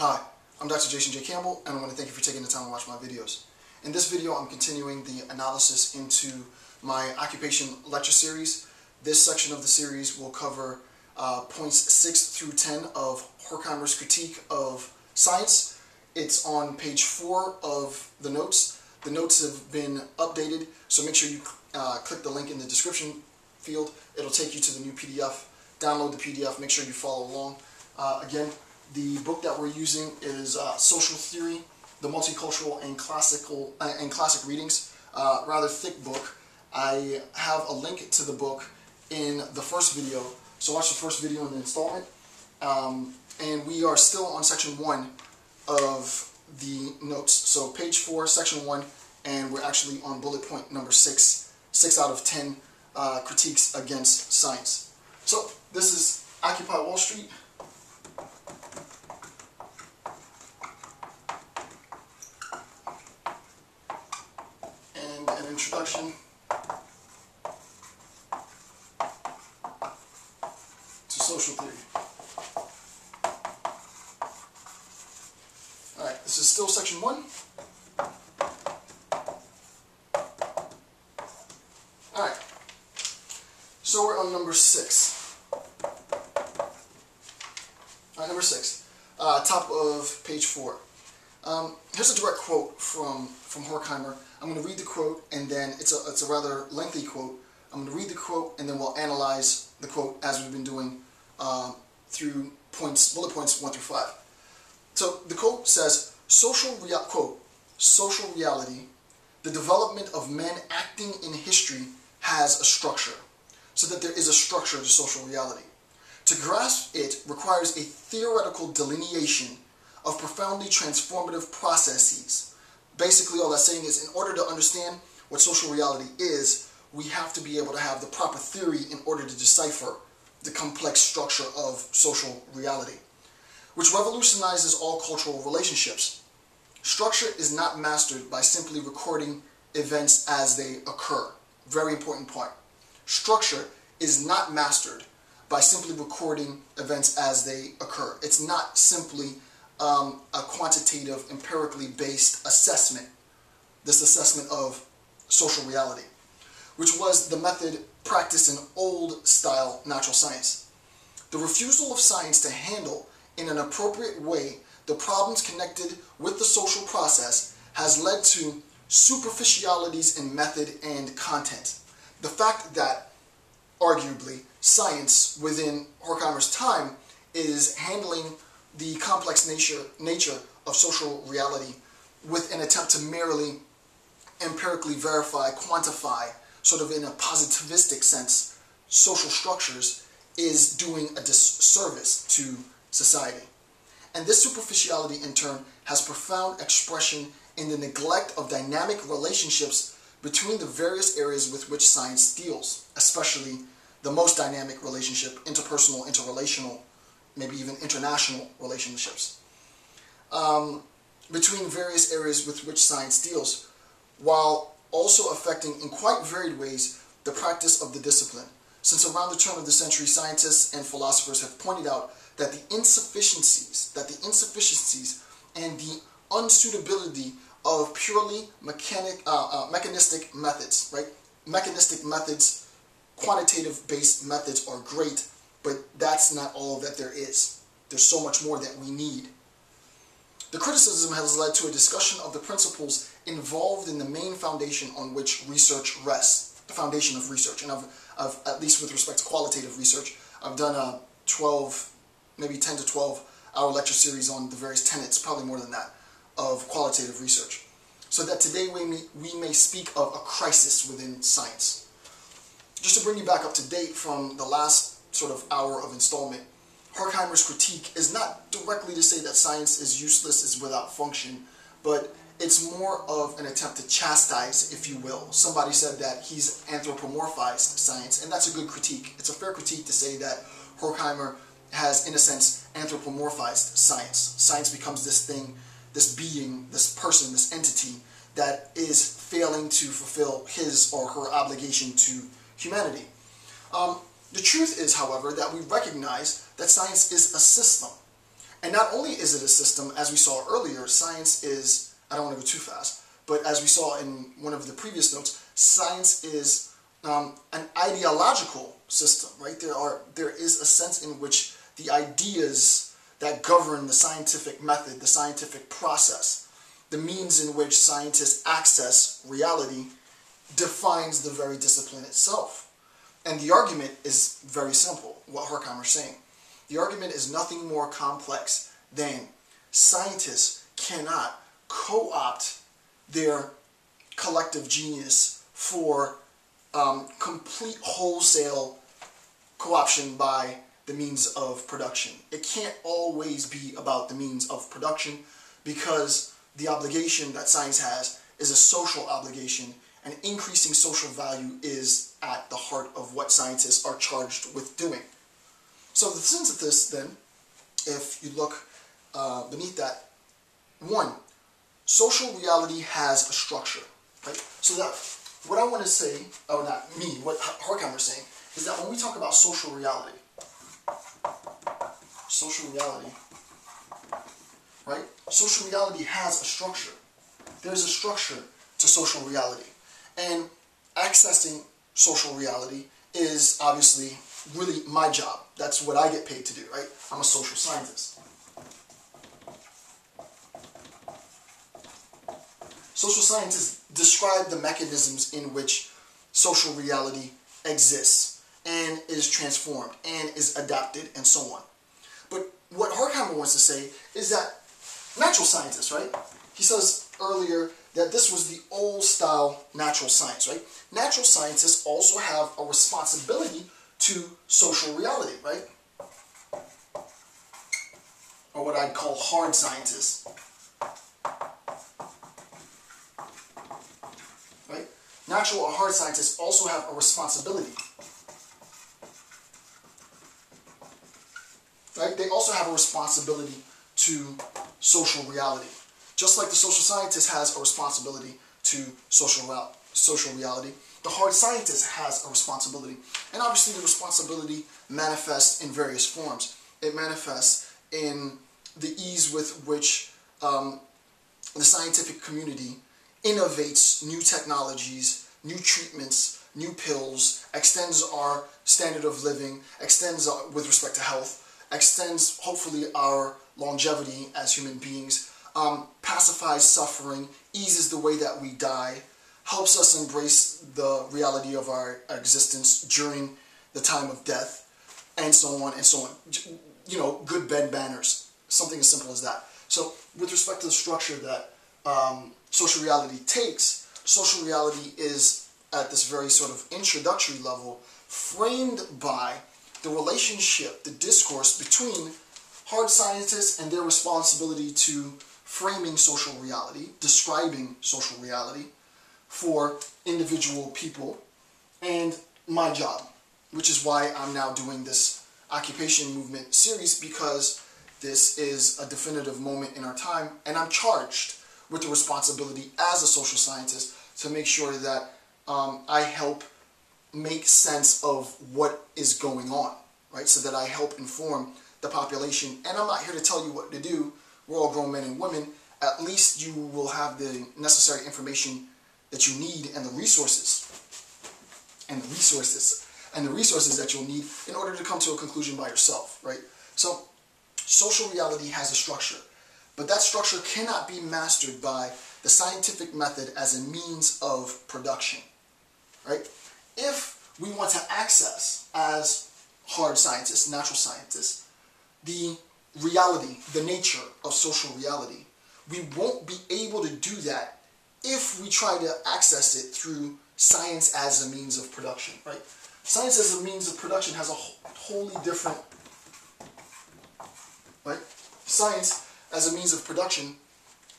Hi, I'm Dr. Jason J. Campbell, and I want to thank you for taking the time to watch my videos. In this video, I'm continuing the analysis into my occupation lecture series. This section of the series will cover points 6 through 10 of Horkheimer's critique of science. It's on page 4 of the notes. The notes have been updated, so make sure you click the link in the description field. It'll take you to the new PDF. Download the PDF, make sure you follow along. Again, the book that we're using is Social Theory, the Multicultural and Classic Readings. Rather thick book. I have a link to the book in the first video, so watch the first video in the installment. And we are still on section 1 of the notes. So page 4, section 1, and we're actually on bullet point number 6, 6 out of 10 critiques against science. So this is Occupy Wall Street. And an introduction to social theory. Alright, this is still section 1. Alright, so we're on number 6. Alright, number 6, top of page 4. Here's a direct quote from Horkheimer. I'm going to read the quote, and then it's a rather lengthy quote. I'm going to read the quote, and then we'll analyze the quote as we've been doing through bullet points 1 through 5. So the quote says, social reality, the development of men acting in history has a structure, so that there is a structure to social reality. To grasp it requires a theoretical delineation of profoundly transformative processes. Basically, all that's saying is, in order to understand what social reality is, we have to be able to have the proper theory in order to decipher the complex structure of social reality, which revolutionizes all cultural relationships. Structure is not mastered by simply recording events as they occur. Very important point. Structure is not mastered by simply recording events as they occur. It's not simply a quantitative, empirically based assessment, this assessment of social reality, which was the method practiced in old-style natural science. The refusal of science to handle in an appropriate way the problems connected with the social process has led to superficialities in method and content. The fact that, arguably, science within Horkheimer's time is handling the complex nature of social reality with an attempt to merely empirically verify, quantify, sort of in a positivistic sense, social structures, is doing a disservice to society. And this superficiality, in turn, has profound expression in the neglect of dynamic relationships between the various areas with which science deals, especially the most dynamic relationship, interpersonal, interrelational, maybe even international relationships, between various areas with which science deals, while also affecting in quite varied ways the practice of the discipline. Since around the turn of the century, scientists and philosophers have pointed out that the insufficiencies and the unsuitability of purely mechanistic methods, right? Mechanistic methods, quantitative-based methods are great, but that's not all that there is. There's so much more that we need. The criticism has led to a discussion of the principles involved in the main foundation on which research rests, the foundation of research. And I've at least with respect to qualitative research, I've done a 12, maybe 10 to 12 hour lecture series on the various tenets, probably more than that, of qualitative research. So that today we may speak of a crisis within science. Just to bring you back up to date from the last sort of hour of installment, Horkheimer's critique is not directly to say that science is useless, is without function, but it's more of an attempt to chastise, if you will. Somebody said that he's anthropomorphized science, and that's a good critique. It's a fair critique to say that Horkheimer has, in a sense, anthropomorphized science. Science becomes this thing, this being, this person, this entity that is failing to fulfill his or her obligation to humanity. The truth is, however, that we recognize that science is a system. And not only is it a system, as we saw earlier, science is, I don't want to go too fast, but as we saw in one of the previous notes, science is an ideological system, right? There is a sense in which the ideas that govern the scientific method, the scientific process, the means in which scientists access reality defines the very discipline itself. And the argument is very simple, what Horkheimer is saying. The argument is nothing more complex than scientists cannot co-opt their collective genius for complete wholesale co-option by the means of production. It can't always be about the means of production because the obligation that science has is a social obligation, and increasing social value is at the heart of what scientists are charged with doing. So the synthesis then, if you look beneath that, 1, social reality has a structure, right? So that what I want to say, or not me, what Horkheimer is saying, is that when we talk about social reality, right? Social reality has a structure. There's a structure to social reality. And accessing social reality is obviously really my job. That's what I get paid to do, right? I'm a social scientist. Social scientists describe the mechanisms in which social reality exists and is transformed and is adapted and so on. But what Horkheimer wants to say is that natural scientists, right? He says earlier that this was the old style natural science, right? Natural scientists also have a responsibility to social reality, right? Or what I'd call hard scientists. Right? Natural or hard scientists also have a responsibility. Right? They also have a responsibility to social reality. Just like the social scientist has a responsibility to social reality, the hard scientist has a responsibility. And obviously the responsibility manifests in various forms. It manifests in the ease with which the scientific community innovates new technologies, new treatments, new pills, extends our standard of living, extends with respect to health, extends hopefully our longevity as human beings, pacifies suffering, eases the way that we die, helps us embrace the reality of our existence during the time of death, and so on and so on. You know, good bed manners, something as simple as that. So with respect to the structure that social reality takes, social reality is at this very sort of introductory level framed by the relationship, the discourse between hard scientists and their responsibility to framing social reality, describing social reality for individual people, and my job, which is why I'm now doing this occupation movement series, because this is a definitive moment in our time, and I'm charged with the responsibility as a social scientist to make sure that I help make sense of what is going on, right? So that I help inform the population. And I'm not here to tell you what to do. We're all grown men and women. At least you will have the necessary information that you need and the resources that you'll need in order to come to a conclusion by yourself, right? So social reality has a structure, but that structure cannot be mastered by the scientific method as a means of production, right? If we want to access, as hard scientists, natural scientists, the reality, the nature of social reality, we won't be able to do that if we try to access it through science as a means of production, right? Science as a means of production has a wholly different, right? Science as a means of production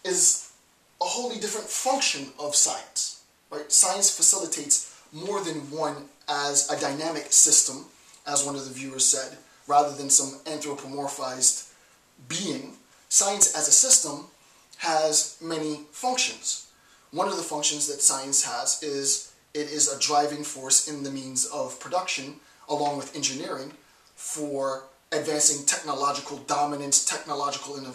is a wholly different function of science, right? Science facilitates more than one as a dynamic system, as one of the viewers said, rather than some anthropomorphized being. Science as a system has many functions. One of the functions that science has is it is a driving force in the means of production, along with engineering, for advancing technological dominance, technological innovation.